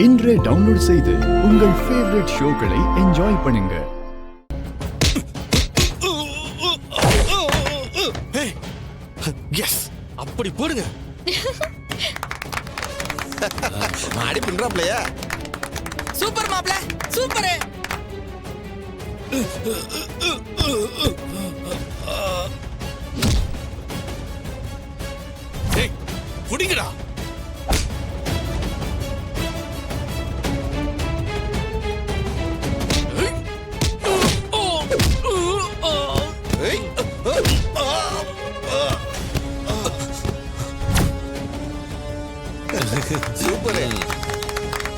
இன்றே டவுன்லோட் செய்து உங்கள் ஃபேவரட் ஷோக்களை என்ஜாய் பண்ணுங்க. எஸ், அப்படி போடுங்க. மாடி பின்றாப்லையா? சூப்பர் மாப்ள, சூப்பர். ஏய், குடிங்கடா. சூப்பர்.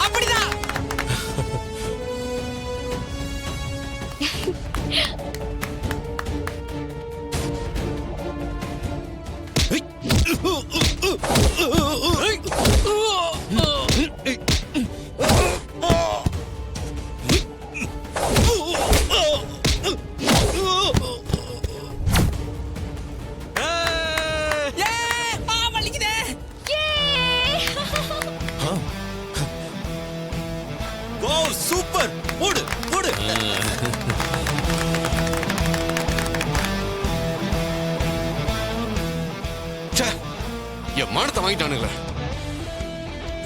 அப்படிதான். சூப்பர். போடு போடு. என் மானத்தை வாங்கிட்டானுங்களே.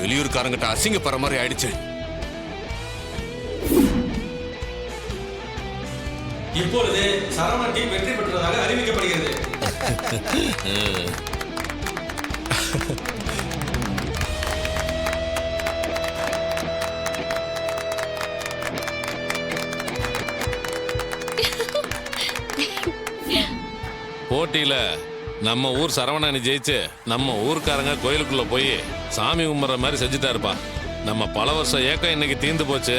வெளியூர்காரங்கிட்ட அசிங்கப்படுற மாதிரி ஆயிடுச்சு. இப்பொழுது சரவணன் டீம் வெற்றி பெற்றதாக அறிவிக்கப்படுகிறது. போட்டியில நம்ம ஊர் சரவணனி ஜெயிச்சு நம்ம ஊர்க்காரங்க கோயிலுக்குள்ள போய் சாமி கும்பிட்ற மாதிரி செஞ்சுட்டாருப்பா. நம்ம பல வருஷம் ஏக்கம் இன்னைக்கு தீர்ந்து போச்சு.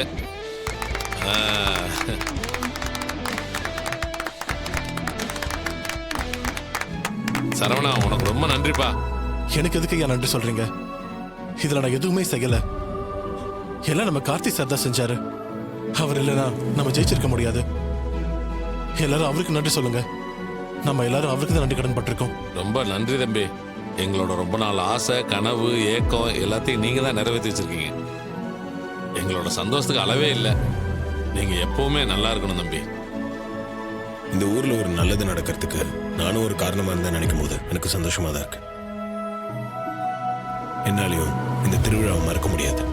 சரவணா, உனக்கு ரொம்ப நன்றிப்பா. எனக்கு எதுக்கு ஐயா நன்றி சொல்றீங்க? இதுல நான் எதுவுமே செய்யல. எல்லாம் நம்ம கார்த்தி சார் தான் செஞ்சாரு. அவர் இல்லைன்னா நம்ம ஜெயிச்சிருக்க முடியாது. எல்லாரும் அவருக்கு நன்றி சொல்லுங்க. நம்ம எல்லாரும் அவருக்கு தான் நன்றி கடன் பட்டிருக்கோம். ரொம்ப நன்றி தம்பி. எங்களோட ரொம்ப நாள் ஆசை, கனவு, ஏக்கம் எல்லாத்தையும் நீங்க தான் நிறைவேற்றி வச்சிருக்கீங்க. எங்களோட சந்தோஷத்துக்கு அளவே இல்லை. நீங்க எப்பவுமே நல்லா இருக்கணும் தம்பி. இந்த ஊர்ல ஒரு நல்லது நடக்கிறதுக்கு நானும் ஒரு காரணமா இருந்தா நினைக்கும் போது எனக்கு சந்தோஷமா தான் இருக்கு. என்னாலையும் இந்த திருவிழாவை மறக்க முடியாது.